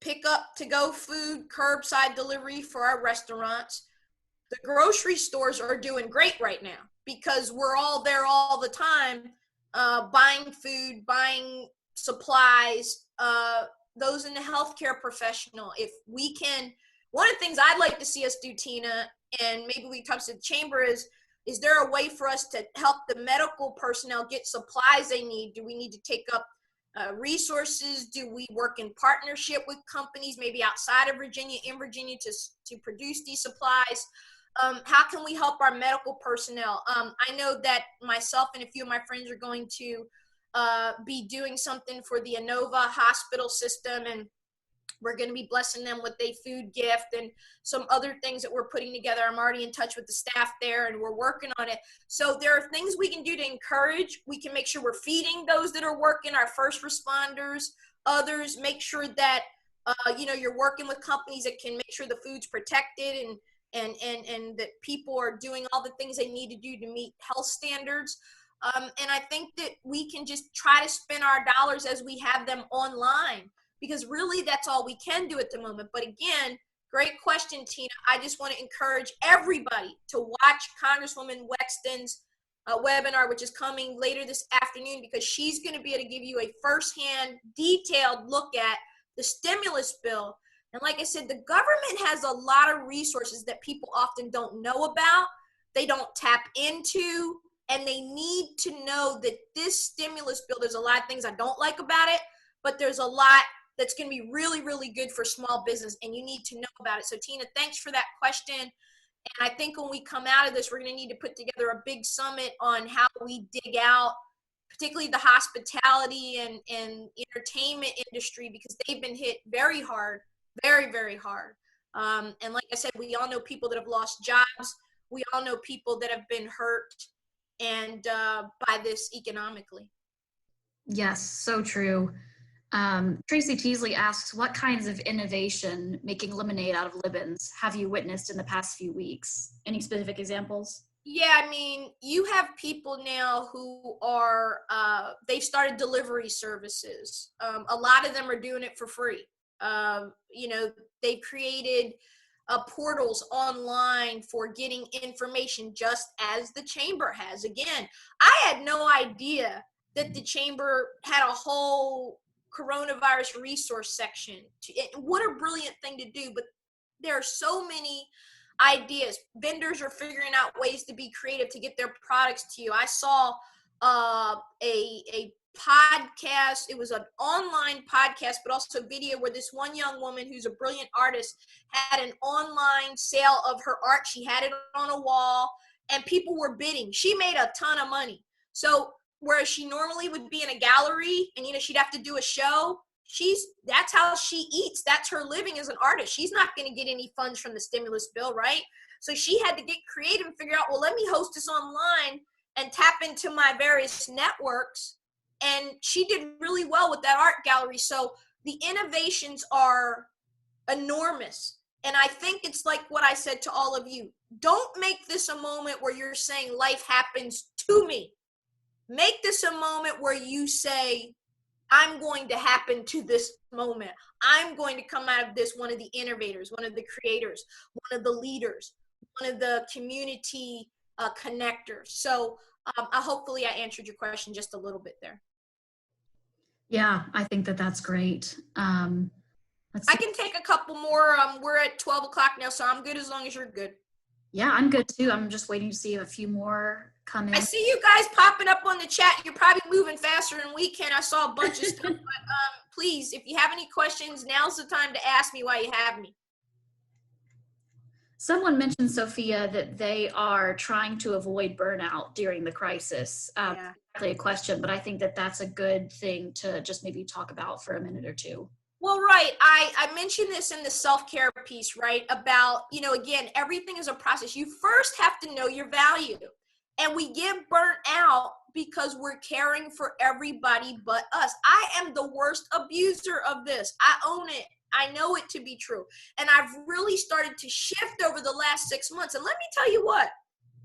pick up to-go food, curbside delivery for our restaurants. The grocery stores are doing great right now because we're all there all the time, buying food, buying supplies, those in the healthcare professional. If we can, one of the things I'd like to see us do, Tina, and maybe we come to the chamber, is there a way for us to help the medical personnel get supplies they need? Do we need to take up resources? Do we work in partnership with companies maybe outside of Virginia, in Virginia, to produce these supplies? How can we help our medical personnel? I know that myself and a few of my friends are going to be doing something for the Inova hospital system, and we're going to be blessing them with a food gift and some other things that we're putting together. I'm already in touch with the staff there, and we're working on it. So there are things we can do to encourage. We can make sure we're feeding those that are working, our first responders, others. Make sure that you're working with companies that can make sure the food's protected, and that people are doing all the things they need to do to meet health standards. And I think that we can just try to spend our dollars as we have them online, because really that's all we can do at the moment. But again, great question, Tina. I just want to encourage everybody to watch Congresswoman Wexton's webinar, which is coming later this afternoon, because she's going to be able to give you a firsthand, detailed look at the stimulus bill. And like I said, the government has a lot of resources that people often don't know about, they don't tap into, and they need to know that this stimulus bill, there's a lot of things I don't like about it, but there's a lot that's going to be really, really good for small business, and you need to know about it. So Tina, thanks for that question. And I think when we come out of this, we're going to need to put together a big summit on how we dig out, particularly the hospitality and entertainment industry, because they've been hit very hard, very, very hard. And like I said, we all know people that have lost jobs. We all know people that have been hurt and by this economically. Yes, so true. Tracy Teasley asks, what kinds of innovation making lemonade out of Libbyns have you witnessed in the past few weeks? Any specific examples? Yeah, I mean, you have people now who are, they've started delivery services. A lot of them are doing it for free. They've created portals online for getting information, just as the chamber has. Again, I had no idea that the chamber had a whole coronavirus resource section. What a brilliant thing to do. But there are so many ideas. Vendors are figuring out ways to be creative to get their products to you. I saw a podcast. It was an online podcast, but also video, where this one young woman who's a brilliant artist had an online sale of her art. She had it on a wall and people were bidding. She made a ton of money. So whereas she normally would be in a gallery and, she'd have to do a show, that's how she eats. That's her living as an artist. She's not going to get any funds from the stimulus bill, right? So she had to get creative and figure out, well, let me host this online and tap into my various networks. And she did really well with that art gallery. So the innovations are enormous. And I think it's like what I said to all of you. Don't make this a moment where you're saying life happens to me. Make this a moment where you say, I'm going to happen to this moment. I'm going to come out of this one of the innovators, one of the creators, one of the leaders, one of the community connectors. So hopefully I answered your question just a little bit there. Yeah, I think that's great. I can take a couple more. We're at 12 o'clock now, so I'm good as long as you're good. Yeah, I'm good too. I'm just waiting to see a few more come in. I see you guys popping up on the chat. You're probably moving faster than we can. I saw a bunch of stuff. But please, if you have any questions, now's the time to ask me while you have me. Someone mentioned, Sophia, that they are trying to avoid burnout during the crisis. Yeah. Exactly a question, but I think that's a good thing to just maybe talk about for a minute or two. Well, right. I mentioned this in the self-care piece, right? About, again, everything is a process. You first have to know your value. And we get burnt out because we're caring for everybody but us. I am the worst abuser of this. I own it. I know it to be true. And I've really started to shift over the last 6 months. And let me tell you what,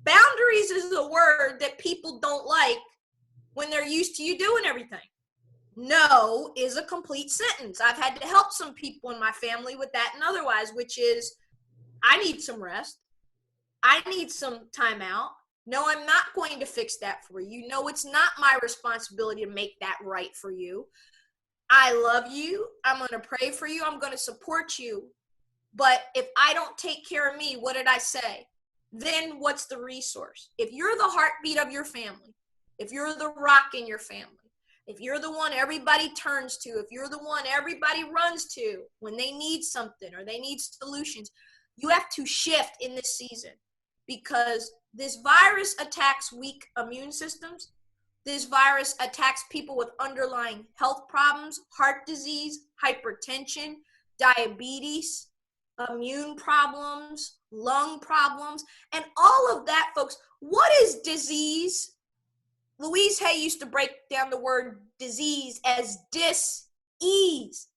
boundaries is a word that people don't like when they're used to you doing everything. No is a complete sentence. I've had to help some people in my family with that and otherwise, which is, I need some rest. I need some time out. No, I'm not going to fix that for you. No, it's not my responsibility to make that right for you. I love you. I'm going to pray for you. I'm going to support you. But if I don't take care of me, what did I say? Then what's the resource? If you're the heartbeat of your family, if you're the rock in your family, if you're the one everybody turns to, if you're the one everybody runs to when they need something or they need solutions, you have to shift in this season, because this virus attacks weak immune systems. This virus attacks people with underlying health problems, heart disease, hypertension, diabetes, immune problems, lung problems, and all of that, folks. What is disease? Louise Hay used to break down the word disease as dis-ease,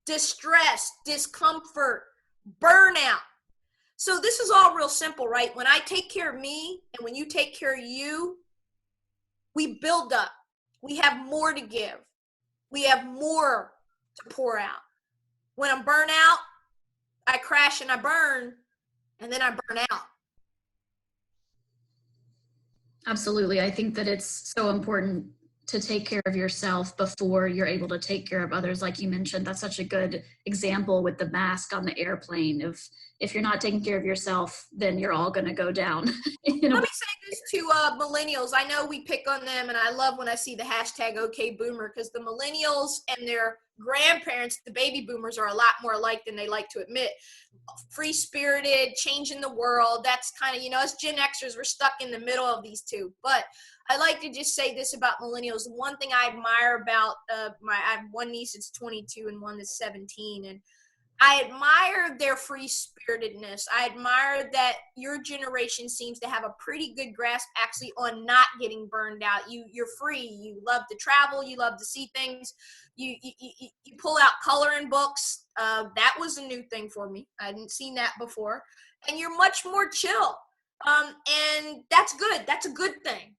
distress, discomfort, burnout. So this is all real simple, right? When I take care of me and when you take care of you, we build up. We have more to give. We have more to pour out. When I'm burnt out, I crash and I burn, and then I burn out. Absolutely. I think that it's so important to take care of yourself before you're able to take care of others. Like you mentioned, that's such a good example with the mask on the airplane. If you're not taking care of yourself, then you're all going to go down. Let me say this to millennials. I know we pick on them, and I love when I see the hashtag #OKBoomer, because the millennials and their grandparents, the baby boomers, are a lot more alike than they like to admit. Free-spirited, changing the world. That's kind of, us Gen Xers, we're stuck in the middle of these two. But I like to just say this about millennials. The one thing I admire about I have one niece that's 22 and one that's 17, and I admire their free-spiritedness. I admire that your generation seems to have a pretty good grasp actually on not getting burned out. You're free. You love to travel. You love to see things. You pull out coloring books. That was a new thing for me. I hadn't seen that before. And you're much more chill. And that's good. That's a good thing.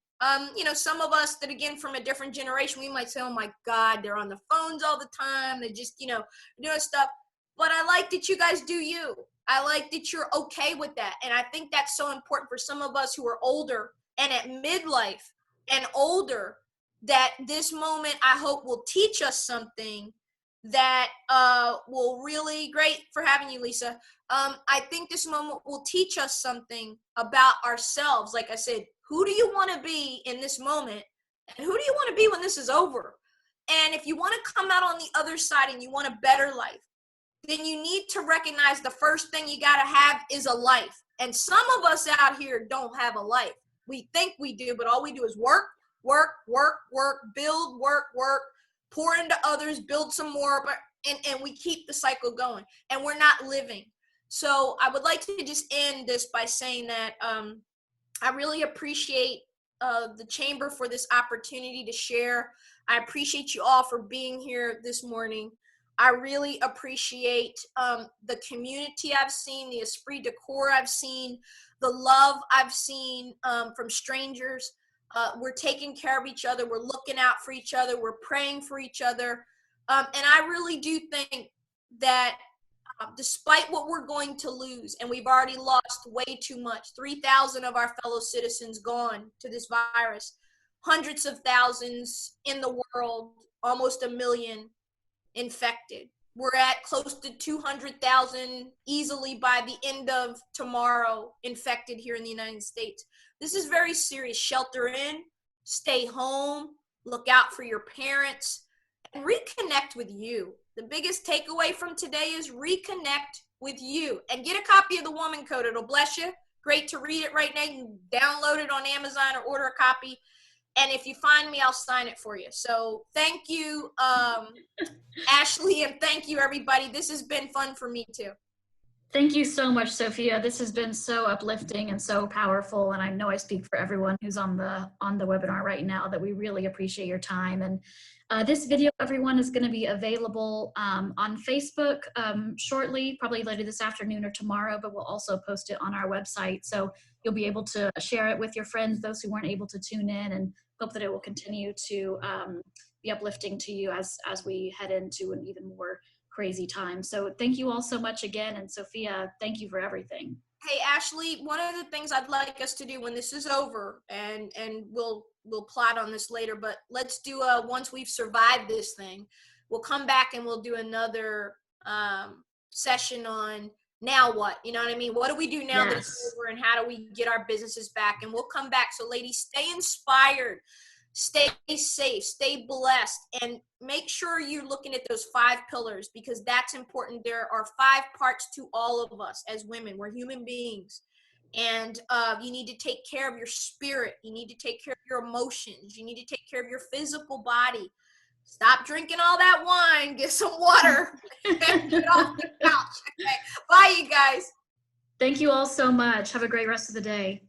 Some of us that, again, from a different generation, we might say, oh my God, they're on the phones all the time. They just, doing stuff. But I like that you guys do you. I like that you're okay with that. And I think that's so important for some of us who are older and at midlife and older, that this moment, I hope, will teach us something that will really, great for having you, Lisa. I think this moment will teach us something about ourselves. Like I said, who do you want to be in this moment? And who do you want to be when this is over? And if you want to come out on the other side and you want a better life, then you need to recognize the first thing you got to have is a life. And some of us out here don't have a life. We think we do, but all we do is work, build, work, pour into others, build some more, and we keep the cycle going, and we're not living. So I would like to just end this by saying that I really appreciate the Chamber for this opportunity to share. I appreciate you all for being here this morning. I really appreciate the community I've seen, the esprit de corps I've seen, the love I've seen from strangers. We're taking care of each other. We're looking out for each other. We're praying for each other. And I really do think that despite what we're going to lose, and we've already lost way too much, 3,000 of our fellow citizens gone to this virus, hundreds of thousands in the world, almost 1 million infected. We're at close to 200,000 easily by the end of tomorrow infected here in the United States. This is very serious. Shelter in, stay home, look out for your parents, and reconnect with you. The biggest takeaway from today is reconnect with you and get a copy of the Woman Code. It'll bless you. Great to read it right now. You can download it on Amazon or order a copy. And if you find me, I'll sign it for you. So thank you, Ashley, and thank you, everybody. This has been fun for me, too. Thank you so much, Sophia. This has been so uplifting and so powerful. And I know I speak for everyone who's on the webinar right now that we really appreciate your time. And this video, everyone, is going to be available on Facebook shortly, probably later this afternoon or tomorrow, but we'll also post it on our website. So you'll be able to share it with your friends, those who weren't able to tune in, and hope that it will continue to be uplifting to you as we head into an even more crazy time. So thank you all so much again. And Sophia, thank you for everything. Hey, Ashley, one of the things I'd like us to do when this is over, and we'll plot on this later, but let's do once we've survived this thing, we'll come back and we'll do another session on now what, you know what I mean? What do we do now that it's over, and how do we get our businesses back? And we'll come back. So ladies, stay inspired, stay safe, stay blessed, and make sure you're looking at those 5 pillars, because that's important. There are 5 parts to all of us as women. We're human beings. And you need to take care of your spirit. You need to take care of your emotions. You need to take care of your physical body. Stop drinking all that wine. Get some water. And get off the couch. Okay. Bye, you guys. Thank you all so much. Have a great rest of the day.